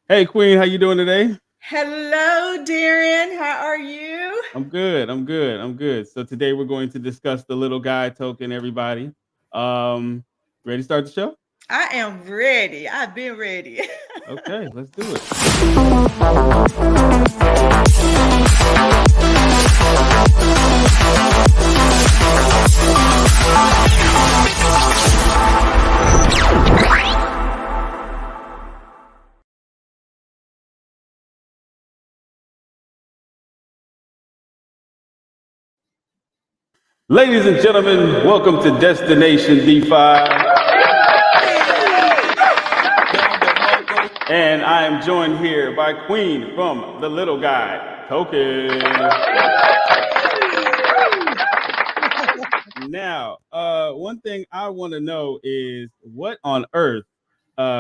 Hey Queen, how you doing today? Hello, Darren. How are you? I'm good. I'm good. So today we're going to discuss the little guy token, everybody. Um, ready to start the show? I am ready. I've been ready. Okay, let's do it. Ladies and gentlemen, welcome to Destination DeFi. And I am joined here by Queen from the Little Guy Token. Now, one thing I want to know is what on earth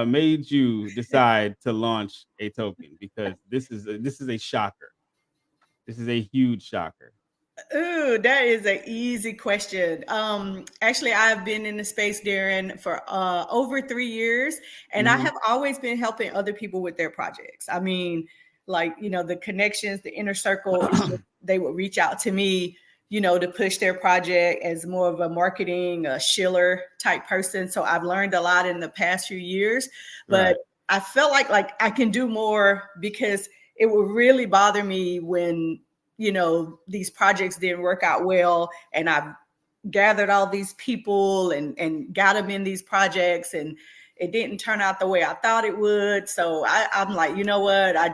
made you decide to launch a token? Because this is a shocker. This is a huge shocker. Ooh, that is an easy question. Actually, I've been in the space, Darren, for over 3 years, and I Hmm. have always been helping other people with their projects. I mean, like the connections, the inner circle, they would reach out to me, to push their project as more of a marketing, a shiller type person. So I've learned a lot in the past few years, but Right. I felt like I can do more because it would really bother me when these projects didn't work out well, and I've gathered all these people and got them in these projects, and it didn't turn out the way I thought it would. So I'm like, you know what, I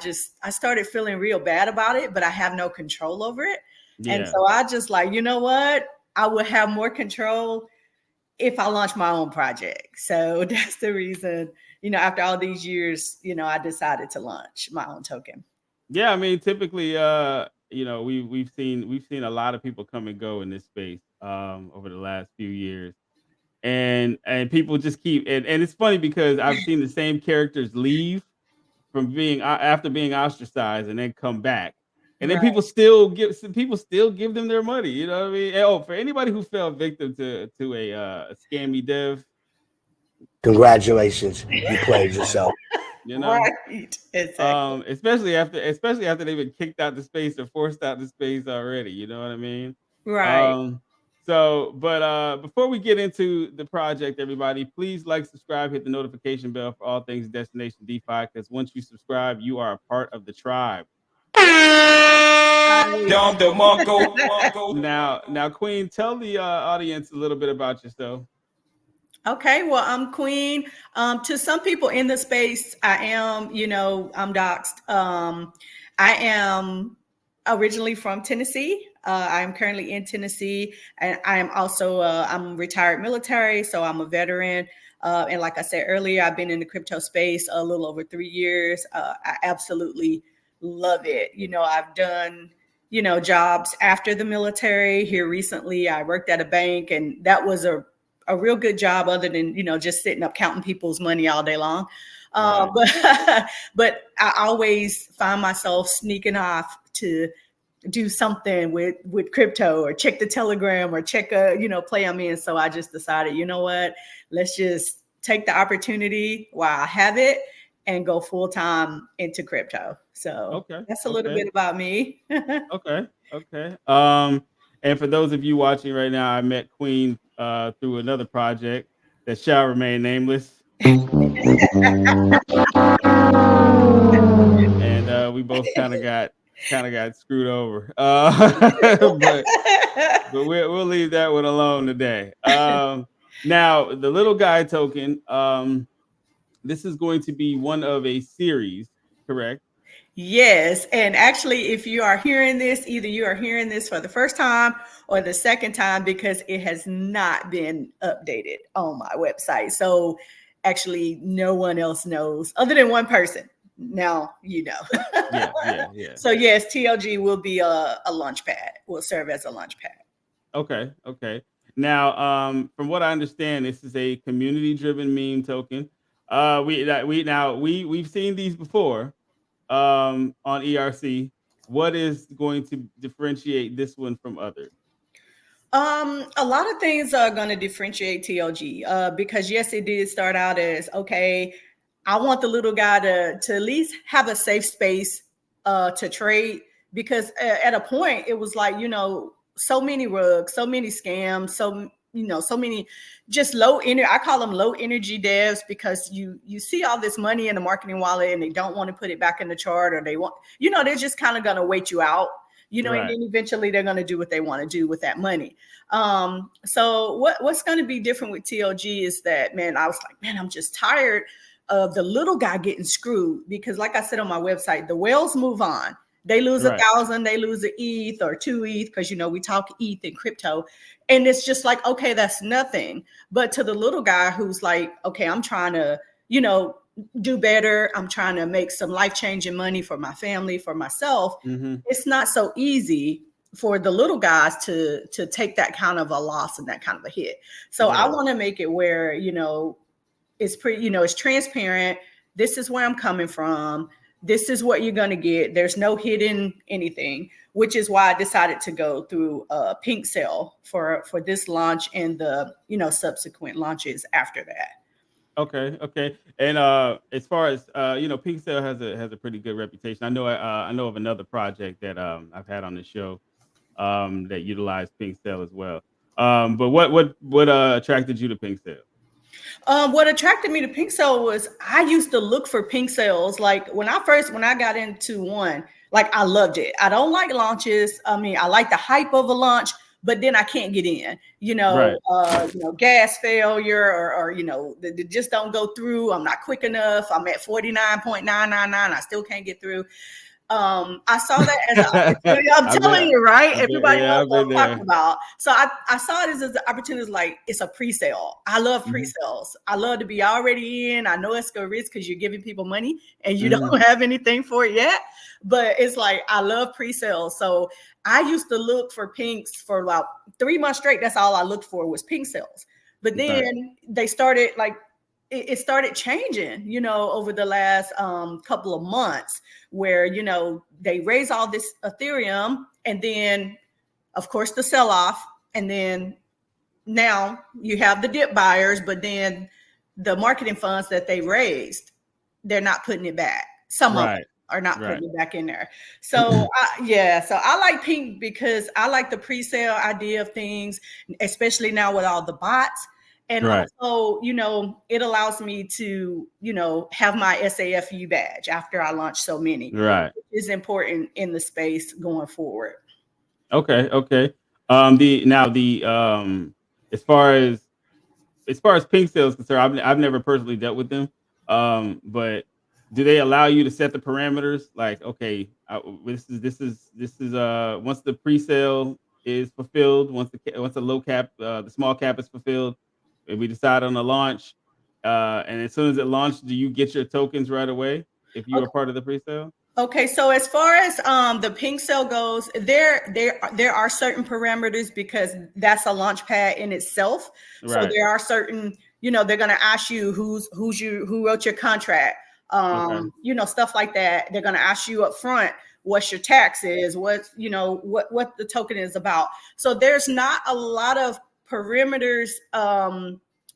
started feeling real bad about it, but I have no control over it. And Yeah. so I just like, you know what, I would have more control if I launch my own project. So that's the reason, after all these years, I decided to launch my own token. Yeah. I mean, typically, we've seen a lot of people come and go in this space over the last few years. And people just keep and it's funny because I've seen the same characters leave from being after being ostracized and then come back. And then Right. people still give them their money. You know what I mean? And, oh, for anybody who fell victim to a scammy dev, Congratulations, you played yourself. you know, Right. Exactly. especially after they've been kicked out the space or forced out the space already. You know what I mean? Right. Um, but before we get into the project, everybody, please like, subscribe, hit the notification bell for all things Destination DeFi. Because once you subscribe, you are a part of the tribe. Right. Now, Queen, tell the audience a little bit about yourself. Okay, well, I'm Queen. To some people in the space, I am, I'm doxxed. I am originally from Tennessee. I am currently in Tennessee, and I am also I'm retired military, so I'm a veteran. And like I said earlier, I've been in the crypto space a little over 3 years. I absolutely love it. I've done jobs after the military. Here recently, I worked at a bank, and that was a real good job other than just sitting up counting people's money all day long. Right. But but I always find myself sneaking off to do something with crypto, or check the telegram, or check a play I'm in. So I just decided, you know what, let's just take the opportunity while I have it and go full time into crypto. So Okay. that's a little Okay. bit about me. Okay. Okay. And for those of you watching right now, I met Queen through another project that shall remain nameless. And we both kind of got screwed over. But we'll leave that one alone today. Now the little guy token. This is going to be one of a series, correct? Yes. And actually, if you are hearing this, either you are hearing this for the first time or the second time, because it has not been updated on my website. So actually, no one else knows other than one person. Now, Yeah, yeah, yeah. So, yes, TLG will be a launch pad, will serve as a launch pad. Okay, okay. Now, from what I understand, this is a community-driven meme token. We've seen these before on ERC. What is going to differentiate this one from others? A lot of things are going to differentiate TLG because yes, it did start out as okay. I want the little guy to at least have a safe space to trade, because at a point it was like, so many rugs, so many scams, so many just low energy. I call them low energy devs, because you see all this money in the marketing wallet and they don't want to put it back in the chart, or they want, they're just kind of going to wait you out, and Right. then eventually they're going to do what they want to do with that money. So what's going to be different with TLG is that, man, I was like, man, I'm just tired of the little guy getting screwed, because like I said on my website, the whales move on. They lose Right. 1,000, they lose an ETH or 2 ETH, because we talk ETH in crypto, and it's just like, okay, that's nothing. But to the little guy who's like, okay, I'm trying to, do better. I'm trying to make some life-changing money for my family, for myself. Mm-hmm. It's not so easy for the little guys to take that kind of a loss and that kind of a hit. So I Right. want to make it where, it's pretty, it's transparent. This is where I'm coming from. This is what you're going to get. There's no hidden anything, which is why I decided to go through a pink sale for this launch and the, subsequent launches after that. Okay, okay. And as far as Pink Cell has a pretty good reputation. I know of another project that I've had on the show that utilized Pink Cell as well. But what attracted you to Pink Cell? What attracted me to pink sale was I used to look for pink sales. Like when I got into one, like I loved it. I don't like launches. I mean, I like the hype of a launch, but then I can't get in. Right. Gas failure, or they just don't go through. I'm not quick enough. I'm at 49.999. I still can't get through. I saw that as an opportunity. I'm I've telling been you, right? Everybody yeah, knows I've what been I'm talking there. about. So I saw it as an opportunity. Like, it's a pre-sale. I love Hmm. pre-sales. I love to be already in. I know it's good risk because you're giving people money and you Hmm. don't have anything for it yet. But it's like, I love pre-sales. So I used to look for pinks for about 3 months straight. That's all I looked for was pink sales. But Right. then they started like, it started changing, over the last couple of months, where they raise all this Ethereum, and then of course the sell off, and then now you have the dip buyers, but then the marketing funds that they raised, they're not putting it back. Some of them Right. are not Right. putting it back in there. So yeah, so I like pink because I like the pre-sale idea of things, especially now with all the bots. And Right. also, it allows me to, have my SAFU badge after I launch so many. Right. Which is important in the space going forward. Okay. Okay. The now the as far as Pink Cell is concerned, I've never personally dealt with them. But do they allow you to set the parameters? Like, okay, once the pre-sale is fulfilled, once the low cap, the small cap is fulfilled, if we decide on a launch, and as soon as it launched, do you get your tokens right away if you are Okay. part of the pre-sale? Okay, so as far as the pink cell goes, there are certain parameters because that's a launch pad in itself. So Right. there are certain, they're gonna ask you who wrote your contract, Okay. stuff like that. They're gonna ask you up front what's your taxes, what the token is about. So there's not a lot of perimeters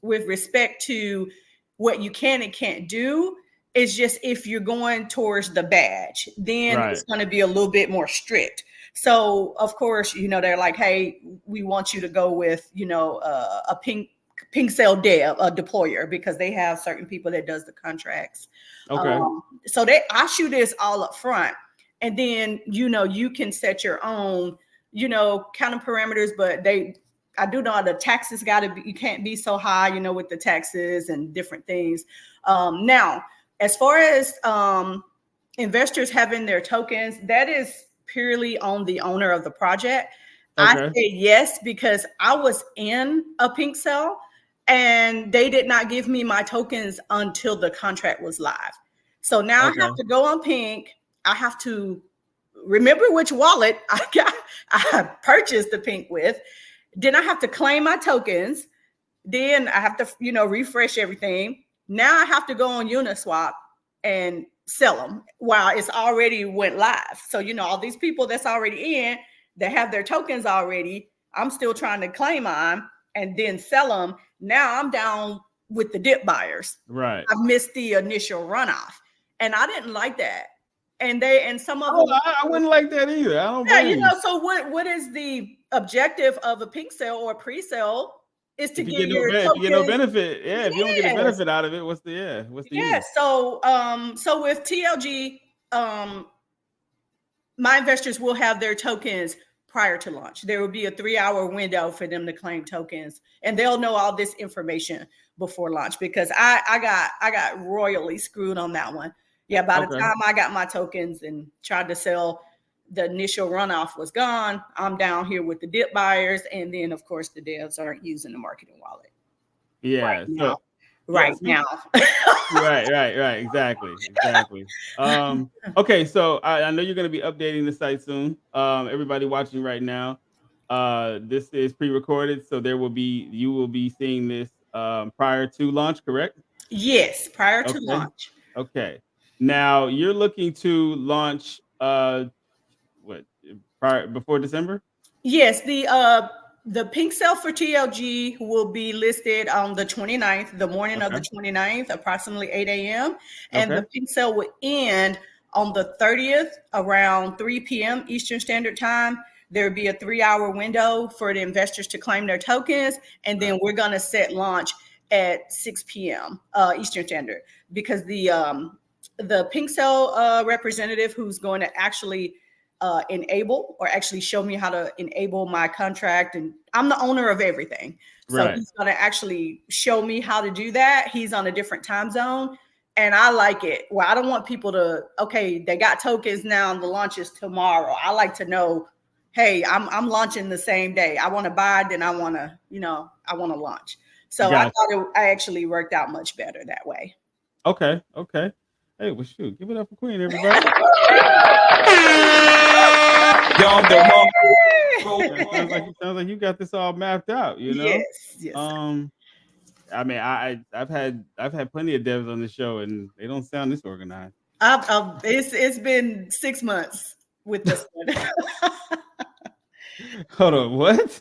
with respect to what you can and can't do. It's just if you're going towards the badge, then it's Right. going to be a little bit more strict. So of course, they're like, hey, we want you to go with, a pink cell dev, a deployer, because they have certain people that does the contracts. Okay. So I shoot this all up front, and then you can set your own, kind of parameters, but I do know the taxes got to be, you can't be so high, with the taxes and different things. Now, as far as investors having their tokens, that is purely on the owner of the project. I Okay. say yes because I was in a pink cell and they did not give me my tokens until the contract was live. So now I have Okay. to go on pink. I have to remember which wallet I purchased the pink with. Then I have to claim my tokens. Then I have to, refresh everything. Now I have to go on Uniswap and sell them while it's already went live. So, all these people that's already in, that have their tokens already, I'm still trying to claim on and then sell them. Now I'm down, with the dip buyers. Right. I've missed the initial runoff, and I didn't like that. And some of Oh, them, I wouldn't like that either. I don't yeah, blame you. so what is the objective of a pink sale or pre-sale is to get your If you get no tokens. benefit, yeah, if you don't get a Yes. benefit out of it, what's the use? Yes. So with TLG, um, my investors will have their tokens prior to launch. There will be a 3-hour window for them to claim tokens, and they'll know all this information before launch because I got royally screwed on that one. Yeah, by the Okay. time I got my tokens and tried to sell, the initial runoff was gone. I'm down here with the dip buyers, and then of course the devs aren't using the marketing wallet right Yeah. now. So yeah, Right now. right. Exactly. Okay, so I know you're gonna be updating the site soon. Everybody watching right now, this is pre-recorded, so you will be seeing this prior to launch, correct? Yes, prior to Okay. launch. Okay. Now you're looking to launch what prior before December? Yes, the pink sale for TLG will be listed on the 29th, the morning of the Okay. 29th, approximately 8 a.m. And the Okay. pink sale will end on the 30th around 3 p.m. Eastern Standard Time. There'll be a 3-hour window for the investors to claim their tokens. And then Right. we're going to set launch at 6 p.m. Eastern Standard because the pink sale representative who's going to actually enable or actually show me how to enable my contract. And I'm the owner of everything. So Right. he's going to actually show me how to do that. He's on a different time zone. And I like it. Well, I don't want people to, okay, they got tokens now and the launch is tomorrow. I like to know, hey, I'm launching the same day. I want to buy, then I want to, I want to launch. So I Gotcha. thought I actually worked out much better that way. Okay. Okay. Hey, well, shoot, give it up for Queen, everybody. Y'all the Yeah, it sounds like you got this all mapped out, you know? Yes, yes. Um, I mean, I've had plenty of devs on the show, and they don't sound this organized. It's been 6 months with this one. Hold on, what?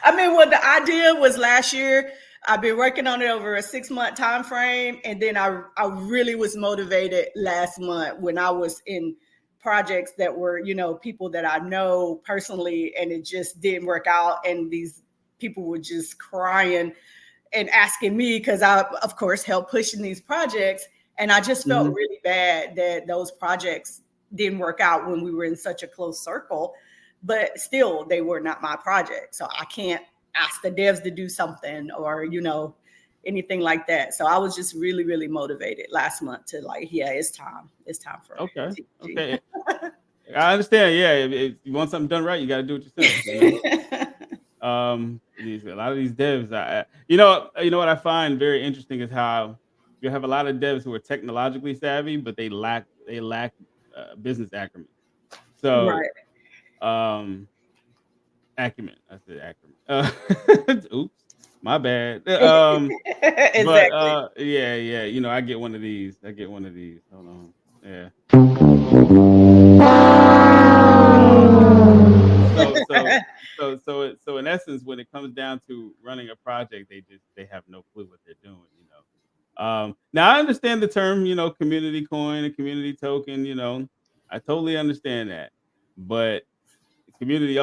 I mean, well, the idea was last year. I've been working on it over a 6-month time frame, and then I really was motivated last month when I was in projects that were, people that I know personally, and it just didn't work out, and these people were just crying and asking me because I, of course, helped pushing these projects, and I just felt Mhm. really bad that those projects didn't work out when we were in such a close circle. But still, they were not my project, so I can't ask the devs to do something or anything like that. So I was just really, really motivated last month to like, yeah, it's time for Okay. TG. Okay. I understand. Yeah, if you want something done right, you got to do it yourself. You know. A lot of these devs, you know what I find very interesting is how you have a lot of devs who are technologically savvy, but they lack business acumen. So, Right. um, acumen. I said acumen. Oops, my bad. But Exactly. yeah. I get one of these. Hold on. Yeah. So so so in essence, when it comes down to running a project, they have no clue what they're doing. Now I understand the term, community coin and community token. I totally understand that, but communities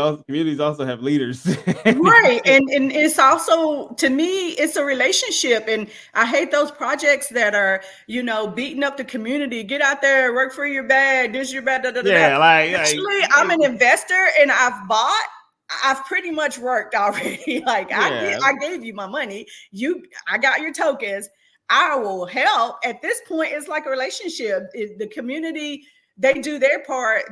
also have leaders. Right. And it's also, to me, it's a relationship. And I hate those projects that are, beating up the community. Get out there, work for your bag, this your bag, da da da da. Yeah, Actually, I'm an investor and I've pretty much worked already. Like yeah. I gave you my money. I got your tokens. I will help. At this point, it's like a relationship. If the community, they do their part,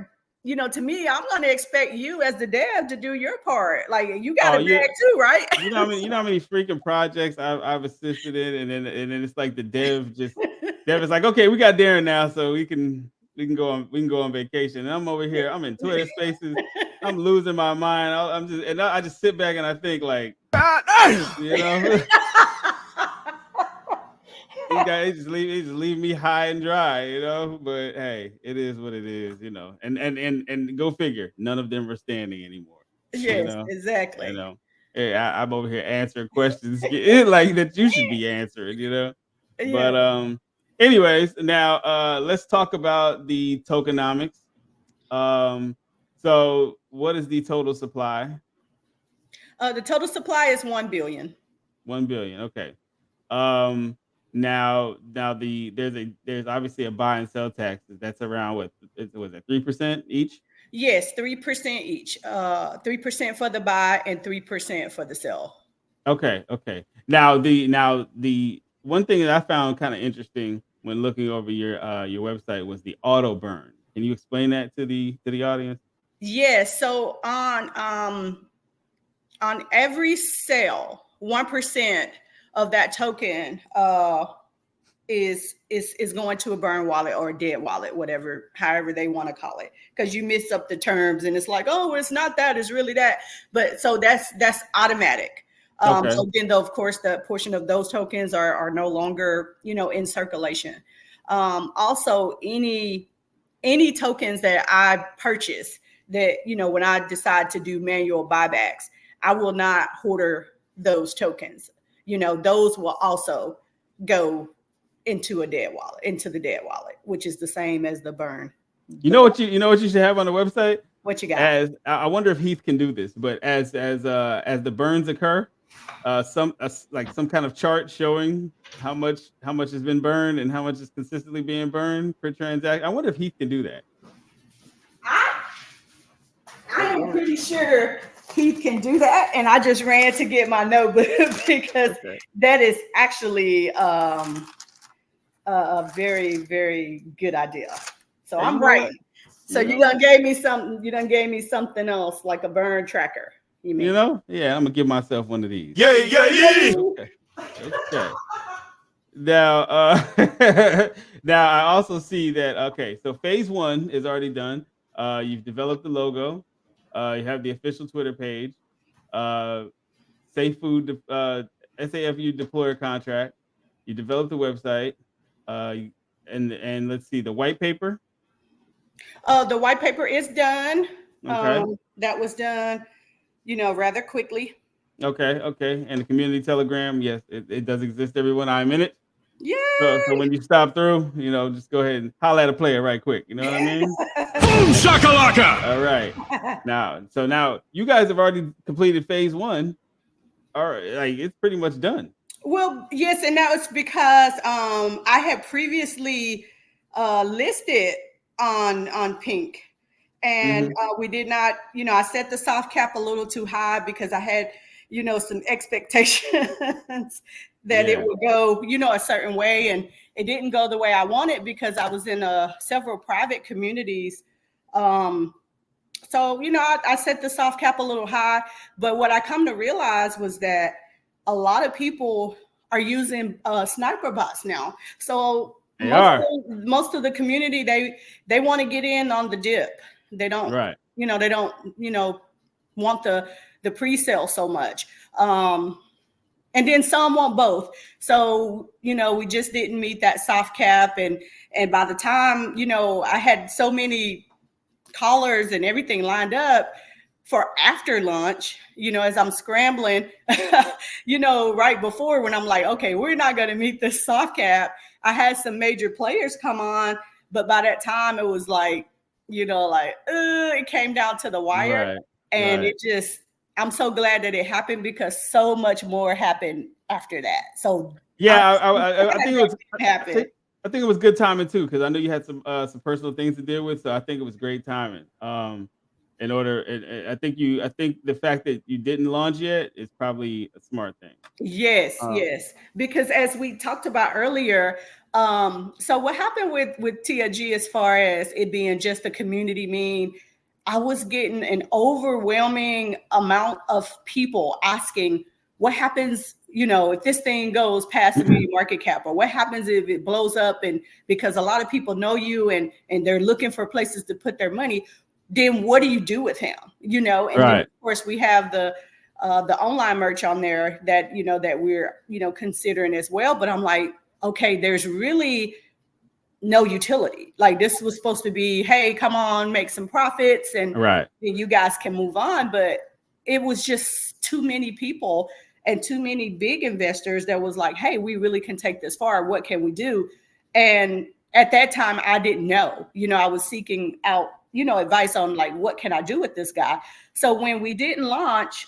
to me, I'm going to expect you as the dev to do your part. Like you got Oh, a bag too, right? how many freaking projects I've assisted in, and then it's like dev is like, okay, we got Darren now, so we can go on vacation. And I'm over here, I'm in Twitter Spaces, I'm losing my mind. I just sit back and I think like, God damn, he just leave me high and dry. But hey, it is what it is. And go figure, none of them are standing anymore. you Yes, know, you exactly. know. Hey, I'm over here answering questions like that you should be answering, Yeah. But anyways, now let's talk about the tokenomics. Um, so what is the total supply? The total supply is 1 billion. 1 billion. Okay. Um, now there's obviously a buy and sell taxes. That's around was it 3% each? Yes, 3% each. 3% for the buy and 3% for the sell. Okay, okay. Now the one thing that I found kind of interesting when looking over your website was the auto burn. Can you explain that to the audience? Yes. So on every sale, 1% of that token is going to a burn wallet or a dead wallet, whatever, however they want to call it, because you mix up the terms and it's like, oh, it's not that, it's really that. But so that's automatic. Okay. So then, though, of course, the portion of those tokens are no longer, in circulation. Also, any tokens that I purchase that, when I decide to do manual buybacks, I will not hoarder those tokens. Those will also go into the dead wallet, which is the same as the burn. You know what you should have on the website? What you got? As I wonder if Heath can do this, but as the burns occur, like some kind of chart showing how much has been burned and how much is consistently being burned per transaction. I wonder if Heath can do that. I am pretty sure Keith can do that, and I just ran to get my notebook because Okay. that is actually a very, very good idea. So Hey, I'm you know right. what? So You you know done gave me something. You done gave me something else, like a burn tracker. You mean? Yeah, I'm gonna give myself one of these. Yeah, yeah, yeah. Okay. Okay. Now, now I also see that. Okay, so phase one is already done. You've developed the logo. You have the official Twitter page. Uh, Safe Food, SAFU deployer contract. You developed the website. Uh, and let's see the white paper. The white paper is done. Okay. That was done, rather quickly. Okay. Okay. And the community telegram. Yes, it does exist. Everyone, I'm in it. So Yay! when you stop through, just go ahead and holler at a player right quick. You know what I mean? Boom shakalaka. All right. Now you guys have already completed phase one. All right, like it's pretty much done. Well, yes, and that was because I had previously listed on Pink, and Hmm. we did not. I set the soft cap a little too high because I had, some expectations that it Yeah. would go, a certain way, and it didn't go the way I wanted because I was in several private communities. So, I set the soft cap a little high, but what I come to realize was that a lot of people are using sniper bots now. So They are. most of the community, they want to get in on the dip. They don't, Right. they don't, want the pre-sale so much. And then some want both. So, we just didn't meet that soft cap. And by the time, I had so many callers and everything lined up for after lunch, as I'm scrambling, right before when I'm like, okay, we're not going to meet this soft cap. I had some major players come on, but by that time it was like, it came down to the wire. Right. And Right. I'm so glad that it happened because so much more happened after that. So I'm Yeah. so I glad think it that was. didn't happen. I think it was good timing too because I know you had some personal things to deal with. So I think it was great timing. I think the fact that you didn't launch yet is probably a smart thing. Yes, Um, yes. Because as we talked about earlier, so what happened with TIG as far as it being just a community meme, I was getting an overwhelming amount of people asking what happens, if this thing goes past the median market cap, or what happens if it blows up, and because a lot of people know you and they're looking for places to put their money, then what do you do with him? And then right. of course we have the online merch on there that that we're considering as well. But I'm like, okay, there's really no utility. Like this was supposed to be, hey, come on, make some profits, and Right. you guys can move on. But it was just too many people and too many big investors that was like, hey, we really can take this far. What can we do? And at that time, I didn't know. I was seeking out, advice on like, what can I do with this guy? So when we didn't launch,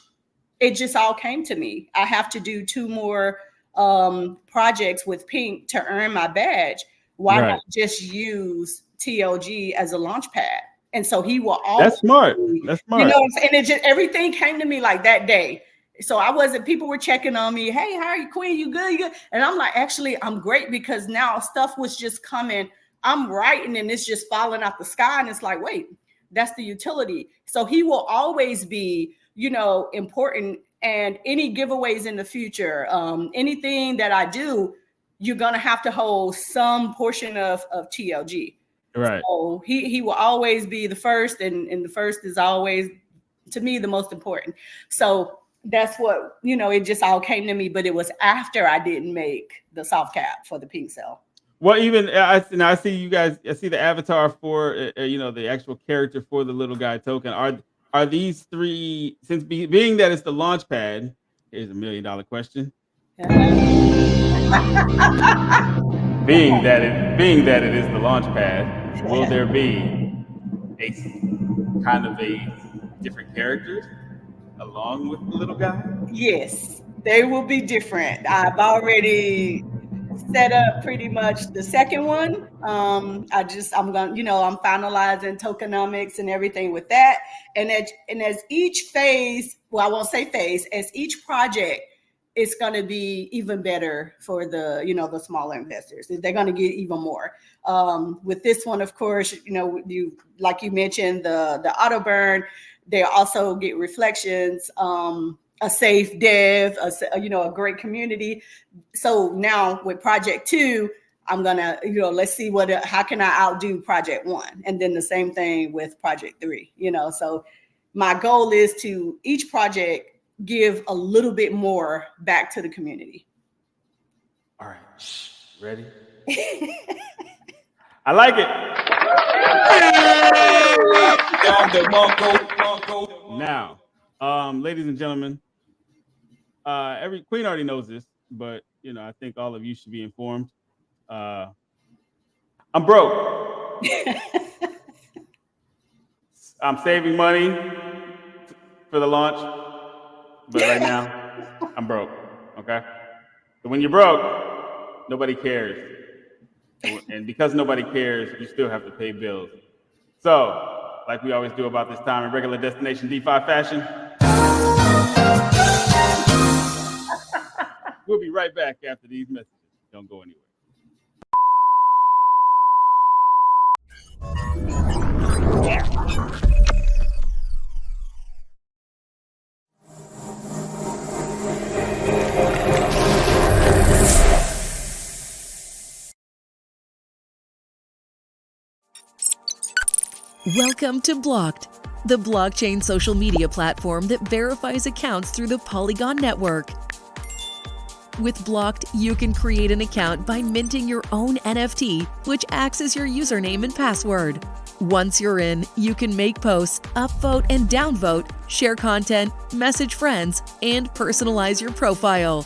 it just all came to me. I have to do 2 more projects with Pink to earn my badge. Why not just use TLG as a launch pad? And so he will always. That's smart. That's smart. You know what I'm saying? And it just, everything came to me like that day. So I wasn't, people were checking on me. Hey, how are you, Queen? You good? You good? And I'm like, actually, I'm great, because now stuff was just coming. I'm writing and it's just falling out the sky. And it's like, wait, that's the utility. So he will always be, important. And any giveaways in the future, anything that I do, you're going to have to hold some portion of TLG. Right. So he will always be the first, and the first is always, to me, the most important. So that's what, it just all came to me, but it was after I didn't make the soft cap for the Pink cell. Well, even I see you guys. I see the avatar for the actual character for the little guy token. Are these 3, since being that it's the launch pad? Here's a $1 million question. being that it is the launch pad, will there be a kind of a different characters along with the little guy? Yes, they will be different. I've already set up pretty much the second one. I'm finalizing tokenomics and everything with that. And as each phase, well, I won't say phase, as each project, it's going to be even better for the, the smaller investors. They're going to get even more. With this one, of course, you, like you mentioned, the auto burn, they also get reflections, a safe dev, a great community. So now with project 2, I'm gonna, let's see how can I outdo project 1, and then the same thing with project 3. So my goal is to each project give a little bit more back to the community. All right, ready? I like it. Now, ladies and gentlemen, every Queen already knows this, but I think all of you should be informed. I'm broke. I'm saving money for the launch, but right now I'm broke. Okay, so when you're broke, nobody cares, and because nobody cares, you still have to pay bills. So, like we always do about this time in regular destination DeFi fashion. We'll be right back after these messages. Don't go anywhere. Welcome to Blocked, the blockchain social media platform that verifies accounts through the Polygon network. With Blocked, you can create an account by minting your own NFT, which acts as your username and password. Once you're in, you can make posts, upvote and downvote, share content, message friends, and personalize your profile.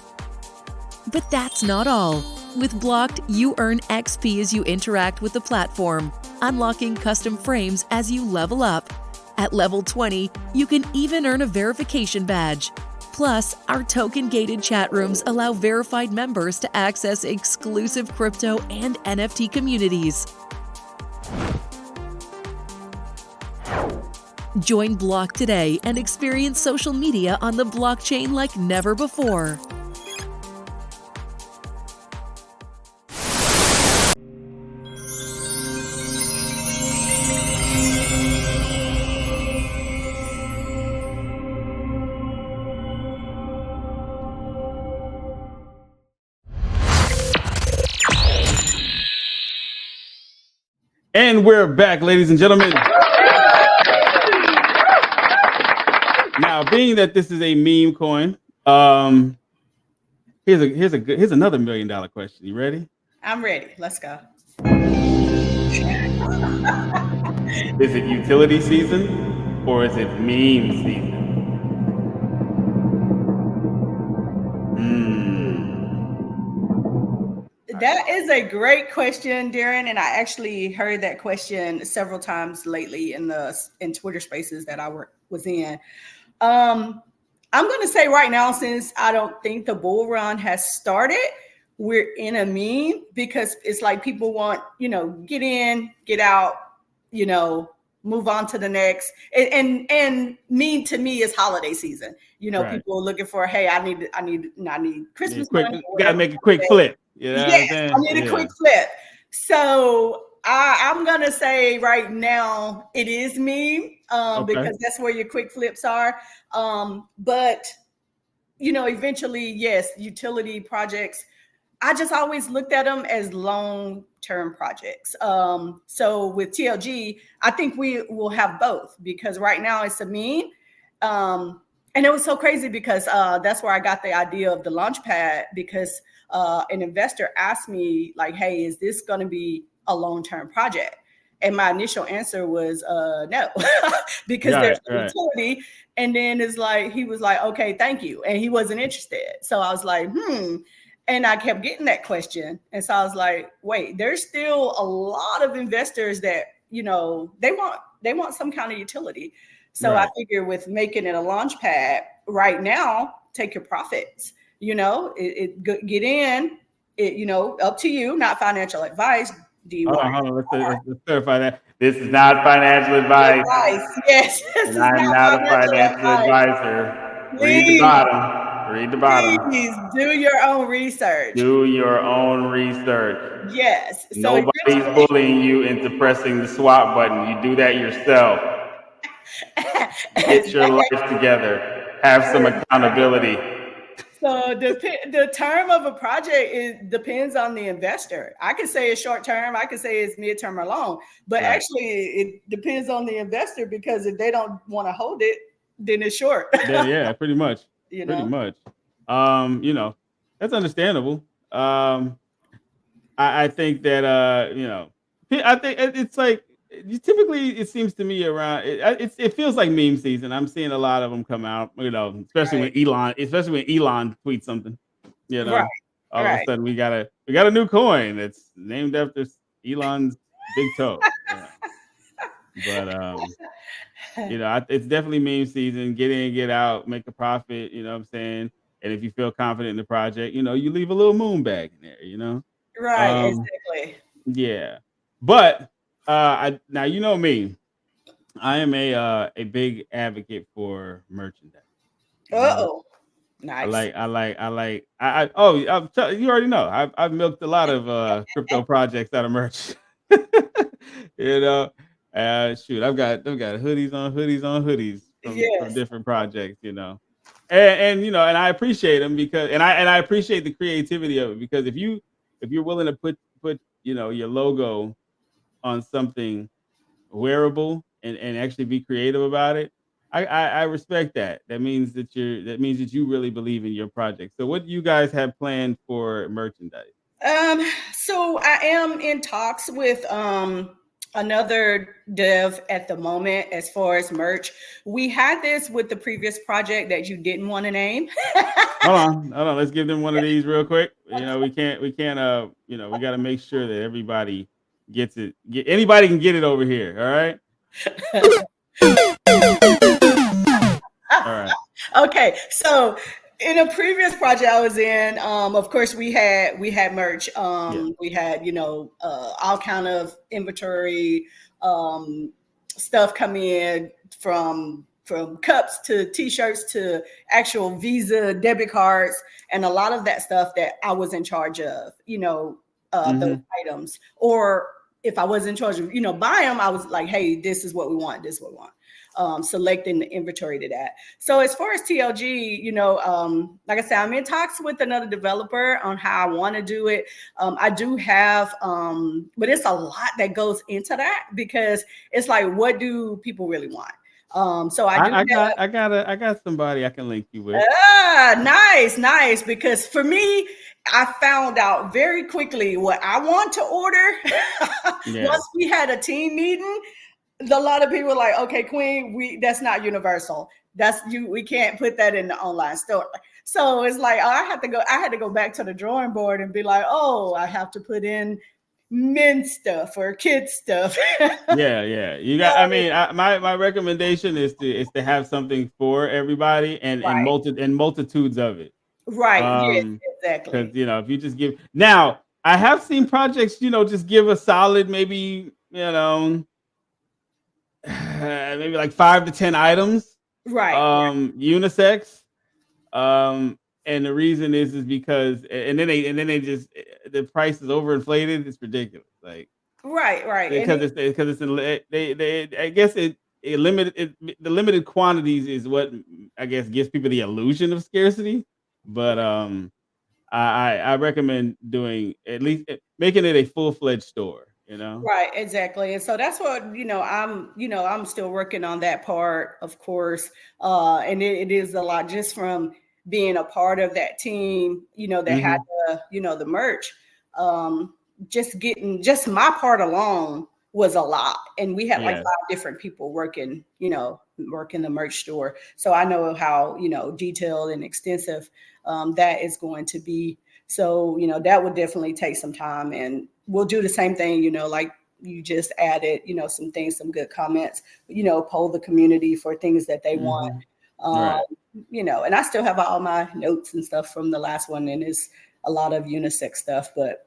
But that's not all. With Blocked, you earn XP as you interact with the platform, unlocking custom frames as you level up. At level 20, you can even earn a verification badge. Plus, our token-gated chat rooms allow verified members to access exclusive crypto and NFT communities. Join Block today and experience social media on the blockchain like never before. And we're back, ladies and gentlemen. Now, being that this is a meme coin, here's another $1 million question. You ready? I'm ready. Let's go. Is it utility season or is it meme season? That is a great question, Darren. And I actually heard that question several times lately in Twitter spaces that I was in. I'm going to say right now, since I don't think the bull run has started, we're in a meme because it's like people want, get in, get out, move on to the next. And meme to me is holiday season. Right. People are looking for, hey, I need Christmas quick, money. You got to make a quick flip. You know Yes, I need a quick flip. So I'm gonna say right now it is me, because that's where your quick flips are. But eventually, yes, utility projects. I just always looked at them as long-term projects. So with TLG, I think we will have both because right now it's a meme. And it was so crazy because that's where I got the idea of the launch pad because an investor asked me like, hey, is this going to be a long-term project? And my initial answer was no, because there's a utility. And then he was like, okay, thank you. And he wasn't interested. So I was like, And I kept getting that question. And so I was like, wait, there's still a lot of investors that, they want some kind of utility. So I figure with making it a launch pad right now, take your profits, get in, up to you, not financial advice. Do you want? Hold on. Let's clarify that. This is not financial advice. Yes, this is I'm not a financial advisor. Read the bottom. Please do your own research. Do your own research. Yes. So nobody's bullying you into pressing the swap button. You do that yourself. Get your life together. Have some accountability. So the term of a project depends on the investor. I could say it's short term. I could say it's midterm or long. But actually, it depends on the investor because if they don't want to hold it, then it's short. Yeah, pretty much. Pretty much. That's understandable. I think that I think it's like typically it seems to me around it feels like meme season. I'm seeing a lot of them come out, especially when Elon tweets something, all of a sudden we got a new coin that's named after Elon's big toe. But it's definitely meme season. Get in, get out, make a profit. You know what I'm saying? And if you feel confident in the project, you leave a little moon bag in there. Right, exactly. Yeah, but now you know me. I am a big advocate for merchandise. Nice. You already know. I've milked a lot of crypto projects out of merch. Shoot, I've got hoodies on hoodies from different projects. And I appreciate them because I appreciate the creativity of it because if you're willing to put your logo on something wearable and actually be creative about it, I respect that. That means that you really believe in your project. So what do you guys have planned for merchandise? So I am in talks with another dev at the moment as far as merch. We had this with the previous project that you didn't want to name. Hold on. Let's give them one of these real quick. We can't we got to make sure that everybody gets it. Anybody can get it over here. All right. All right. Okay. So in a previous project I was in, of course we had merch. We had, all kind of inventory, stuff come in from cups to t-shirts to actual Visa debit cards. And a lot of that stuff that I was in charge of, those items, or if I was in charge of, buy them, I was like, hey, this is what we want. This is what we want. Selecting the inventory to that. So as far as TLG, like I said, I'm in talks with another developer on how I want to do it. I do have, but it's a lot that goes into that because it's like, what do people really want? So I got somebody I can link you with. Nice. Because for me, I found out very quickly what I want to order. Once we had a team meeting, a lot of people were like, okay, Queen, that's not universal. we can't put that in the online store. So it's like, I had to go back to the drawing board and be like, oh, I have to put in men's stuff or kids stuff. Yeah. You got. I mean, my recommendation is to have something for everybody and Right. multitudes of it. Right. Yes, Because exactly. if you just give now, I have seen projects, just give a solid maybe maybe like 5 to 10 items, Right. unisex. And the reason is because and then they just the price is overinflated. It's ridiculous. Like Right. And because it's they I guess the limited quantities is what I guess gives people the illusion of scarcity. But I recommend doing at least making it a full-fledged store. right, exactly. And so that's what, I'm still working on that part, of course. And it is a lot just from being a part of that team, that had Hmm. the merch. Just getting just my part alone was a lot. And we had like Yeah, 5 different people working the merch store. So I know how, detailed and extensive that is going to be. So, that would definitely take some time, and we'll do the same thing, like you just added, some things, some good comments, poll the community for things that they want. hmm, Um, right. and I still have all my notes and stuff from the last one, and it's a lot of unisex stuff, but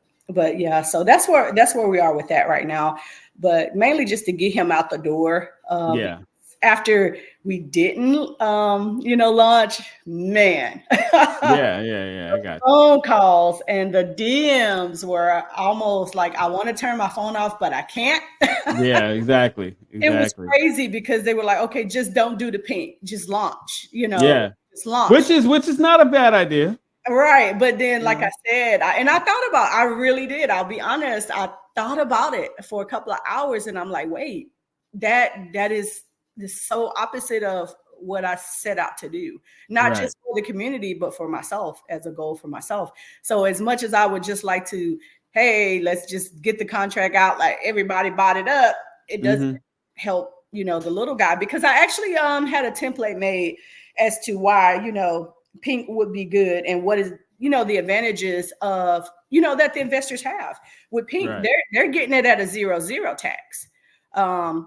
yeah, so that's where we are with that right now. But mainly just to get him out the door. Yeah, After we didn't, launch, man. yeah. I got Phone calls and the DMs were almost like, I want to turn my phone off, but I can't. you. Yeah, exactly, It was exactly. crazy because they were like, okay, just don't do the pink, just launch, Yeah, just launch. which is not a bad idea. Right. But then, like Yeah. I said, I really did. I'll be honest. I thought about it for a couple of hours and I'm like, wait, that is so opposite of what I set out to do, not Right. just for the community, but for myself, as a goal for myself. So as much as I would just like to, hey, let's just get the contract out, like everybody bought it up, it doesn't Hmm. help, the little guy, because I actually had a template made as to why, pink would be good and what is, the advantages of, that the investors have with pink. Right. They're getting it at a 0 tax. Oh,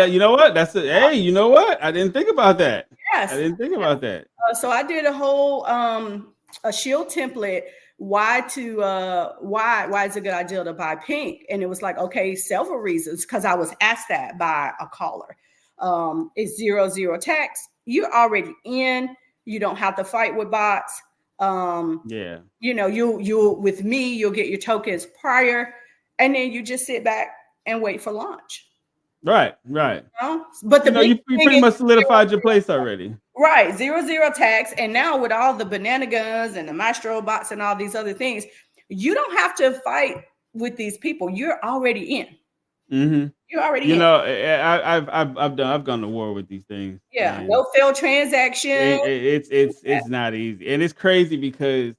you know what? That's it. Hey, you know what? I didn't think about that. I Yes. didn't think about that. So I did a whole a shield template. Why is it a good idea to buy pink? And it was like, okay, several reasons, because I was asked that by a caller. It's 0 tax. You're already in. You don't have to fight with bots. Yeah. You'll with me, you'll get your tokens prior, and then you just sit back and wait for launch. Right. But the big You thing pretty is much solidified your place already. right, 0 tax. And now with all the banana guns and the maestro bots and all these other things, you don't have to fight with these people. You're already in. Hmm. You're already in. I've gone to war with these things, Yeah, and no failed transaction. it's not easy, and it's crazy because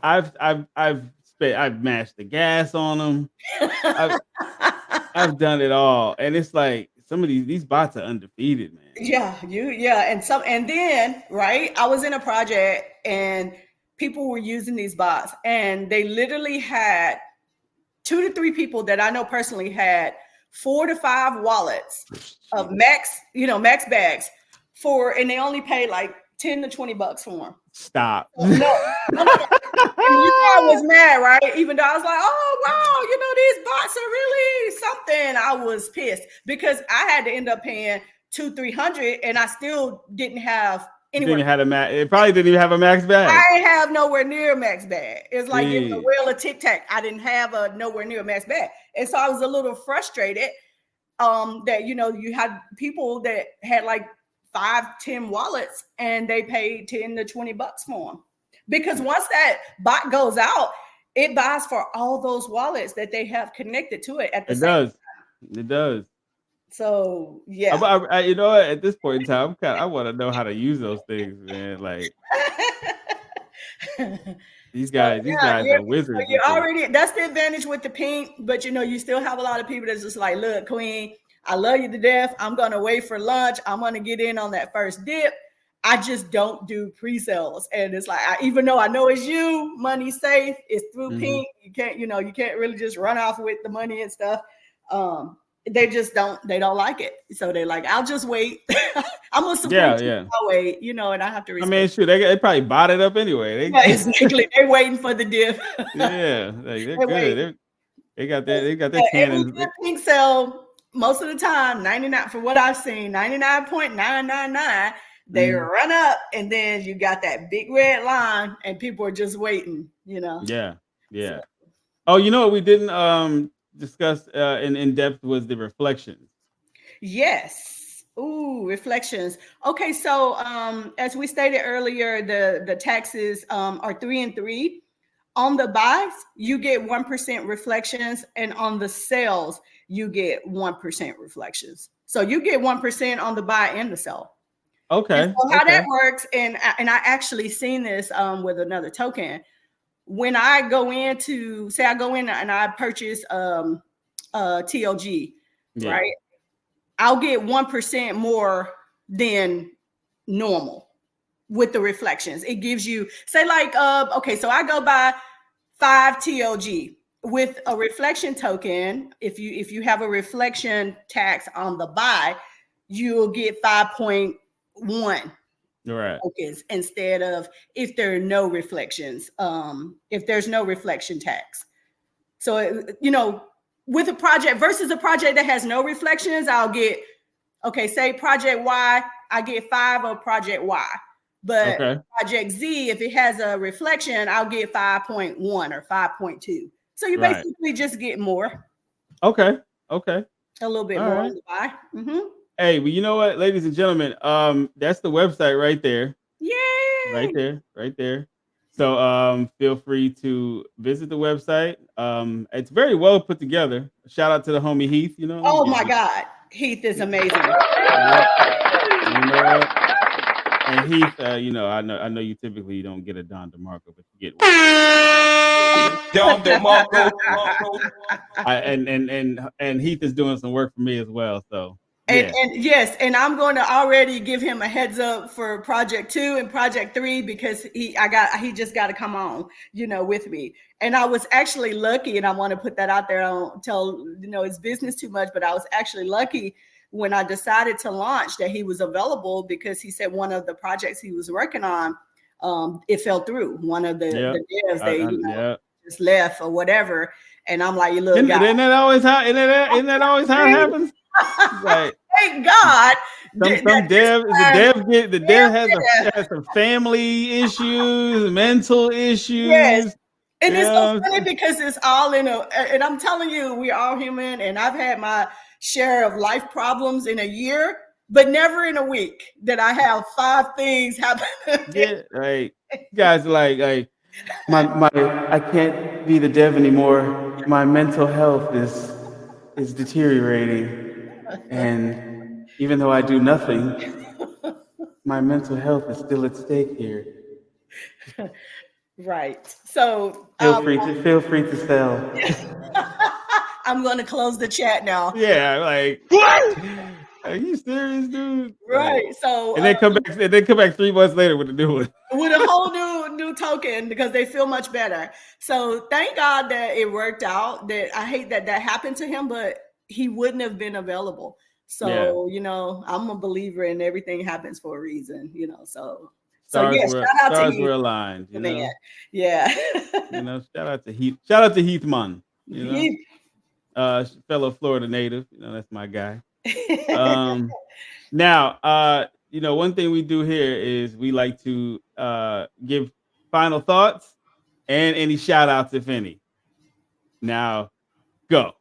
I've mashed the gas on them. I've done it all, and it's like some of these bots are undefeated, man. And then right, I was in a project and people were using these bots, and they literally had 2 to 3 people that I know personally had 4 to 5 wallets of max bags and they only paid like $10 to $20 for them. Stop. No. And I was mad, right? Even though I was like, oh wow, these bots are really something. I was pissed because I had to end up paying $200-300 and I still didn't have anywhere. It probably didn't even have a max bag. I didn't have nowhere near a max bag. It's like getting a Jeez. whale of Tic Tac. I didn't have nowhere near a max bag. And so I was a little frustrated that, you had people that had like 5-10 wallets and they paid $10 to $20 for them. Because once that bot goes out, it buys for all those wallets that they have connected to it at the same time. It does. So yeah. At this point in time, I want to know how to use those things, man. Like these guys are wizards. So you're already, that's the advantage with the pink, but you still have a lot of people that's just like, look, Queen, I love you to death. I'm gonna wait for lunch. I'm gonna get in on that first dip. I just don't do pre-sales. And it's like, even though I know it's you, money's safe, it's through Pink. You can't really just run off with the money and stuff. They don't like it. So they're like, I'll just wait. I'm gonna support you. I'll wait, and I have to respect. I mean, shoot, they probably bought it up anyway. Exactly. They're waiting for the diff. Yeah, like they're good. They got their cannons. Pink sale most of the time, 99 for what I've seen, 99.999. They run up, and then you got that big red line, and people are just waiting. Yeah. So. Oh, you know what we didn't discuss in depth was the reflections. Yes. Ooh, reflections. Okay, so as we stated earlier, the taxes are 3 and 3. On the buys, you get 1% reflections, and on the sales, you get 1% reflections. So you get 1% on the buy and the sell. Okay. And so how that works, and I actually seen this with another token. When I go in and I purchase TLG, right? I'll get 1% more than normal with the reflections. It gives you, say like, okay, so I go buy 5 TLG with a reflection token. If you have a reflection tax on the buy, you'll get 5.1 tokens instead of if there are no reflections, if there's no reflection tax. So, with a project versus a project that has no reflections, I'll get, say project Y, I get 5 of project Y. But project Z, if it has a reflection, I'll get 5.1 or 5.2. So you basically just get more. Okay. A little bit more on the buy. Hey, well, you know what, ladies and gentlemen, that's the website right there. Yay! Right there. So feel free to visit the website. It's very well put together. Shout out to the homie Heath. Oh my God, Heath is amazing. And Heath, I know you typically don't get a Don DeMarco, but you get one. Don DeMarco. And Heath is doing some work for me as well. So. And yes, and I'm going to already give him a heads up for project 2 and project 3 because he just got to come on, with me. And I was actually lucky, and I want to put that out there. I don't tell his business too much, but I was actually lucky when I decided to launch that he was available because he said one of the projects he was working on, it fell through. One of the devs just left or whatever, and I'm like, you look, isn't that always how it happens? Like, thank God. The dev has some family issues, mental issues. Yes. And it's so funny because it's all and I'm telling you, we're all human, and I've had my share of life problems in a year, but never in a week that I have 5 things happen. Yeah, right. Guys, like my I can't be the dev anymore. My mental health is deteriorating. And even though I do nothing, my mental health is still at stake here. Right. So feel free to sell. I'm going to close the chat now. Yeah, like what? Are you serious, dude? Right. Like, so and they come back 3 months later with a new one. With a whole new token because they feel much better. So thank God that it worked out. That I hate that happened to him, but he wouldn't have been available. So, I'm a believer in everything happens for a reason, so shout out to Heath. Were aligned, man. Yeah. Shout out to Heath. Shout out to Heathman, Heath. Fellow Florida native, that's my guy. Now, one thing we do here is we like to give final thoughts and any shout outs, if any. Now, go.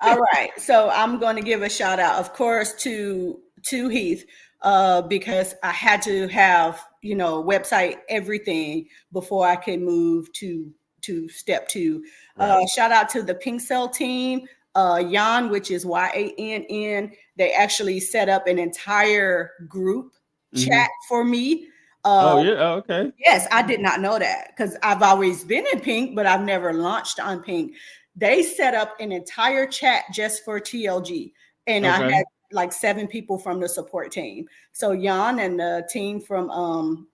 All right. So I'm going to give a shout out, of course, to Heath, because I had to have, website everything before I can move to step 2. Right. Shout out to the Pink Cell team, Yan, which is YANN. They actually set up an entire group chat for me. Okay. Yes, I did not know that because I've always been in Pink, but I've never launched on Pink. They set up an entire chat just for TLG, and I had like 7 people from the support team. So Jan and the team from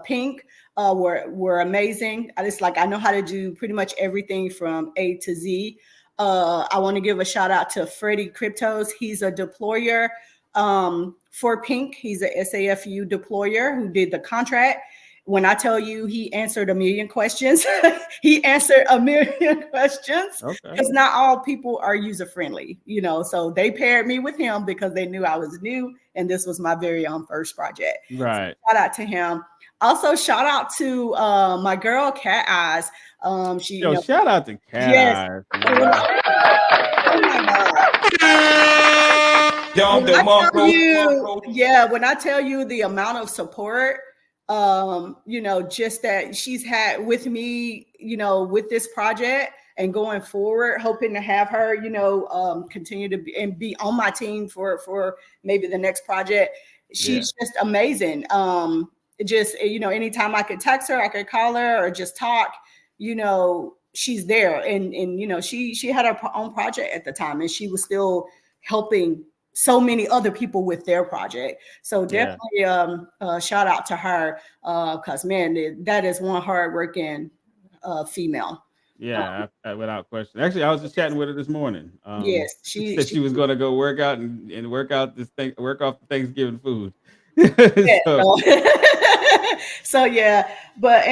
Pink were amazing. I know how to do pretty much everything from A to Z. I want to give a shout out to Freddie Cryptos. He's a deployer for Pink. He's a SAFU deployer who did the contract. When I tell you he answered a million questions, he answered a million questions, because not all people are user friendly, so they paired me with him because they knew I was new and this was my very own first project. Right. So shout out to him. Also, shout out to my girl Cat Eyes. Shout out to Cat Eyes. Oh my God. When I tell you the amount of support, just that she's had with me, with this project and going forward, hoping to have her, continue to be on my team for maybe the next project. She's just amazing. Anytime I could text her, I could call her or just talk, she's there. And she had her own project at the time and she was still helping so many other people with their project. So definitely shout out to her, because man, that is one hardworking female. Yeah, without question. Actually, I was just chatting with her this morning. Yes, she said she was going to go work out and work off the Thanksgiving food. So yeah, but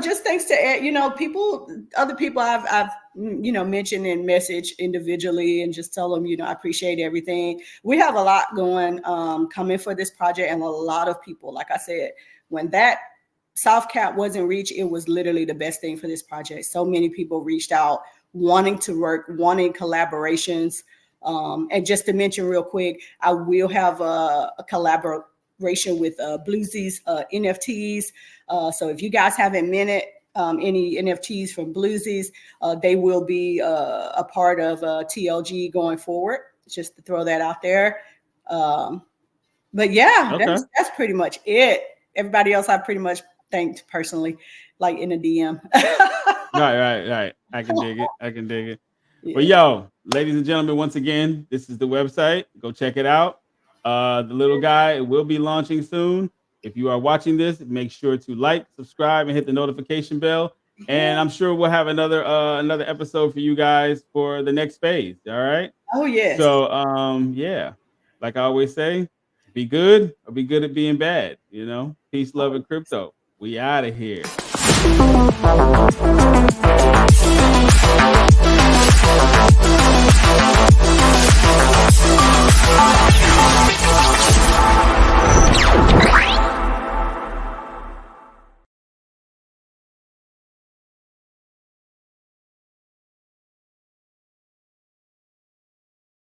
just thanks to other people I've mentioned and message individually and just tell them I appreciate everything. We have a lot going coming for this project, and a lot of people, like I said, when that soft cap wasn't reached, it was literally the best thing for this project. So many people reached out wanting to work, wanting collaborations, and just to mention real quick, I will have a collaboration with Bluesies NFTs. So if you guys haven't minted any NFTs from Bluesies, they will be a part of TLG going forward, just to throw that out there. But yeah, that's pretty much it. Everybody else I pretty much thanked personally, like in a DM. Right. I can dig it. Yeah. But yo, ladies and gentlemen, once again, this is the website. Go check it out. The little guy will be launching soon. If you are watching this, make sure to like, subscribe, and hit the notification bell. And I'm sure we'll have another episode for you guys for the next phase. All right. Oh yeah. So like I always say, be good or be good at being bad. Peace, love, and crypto. We out of here.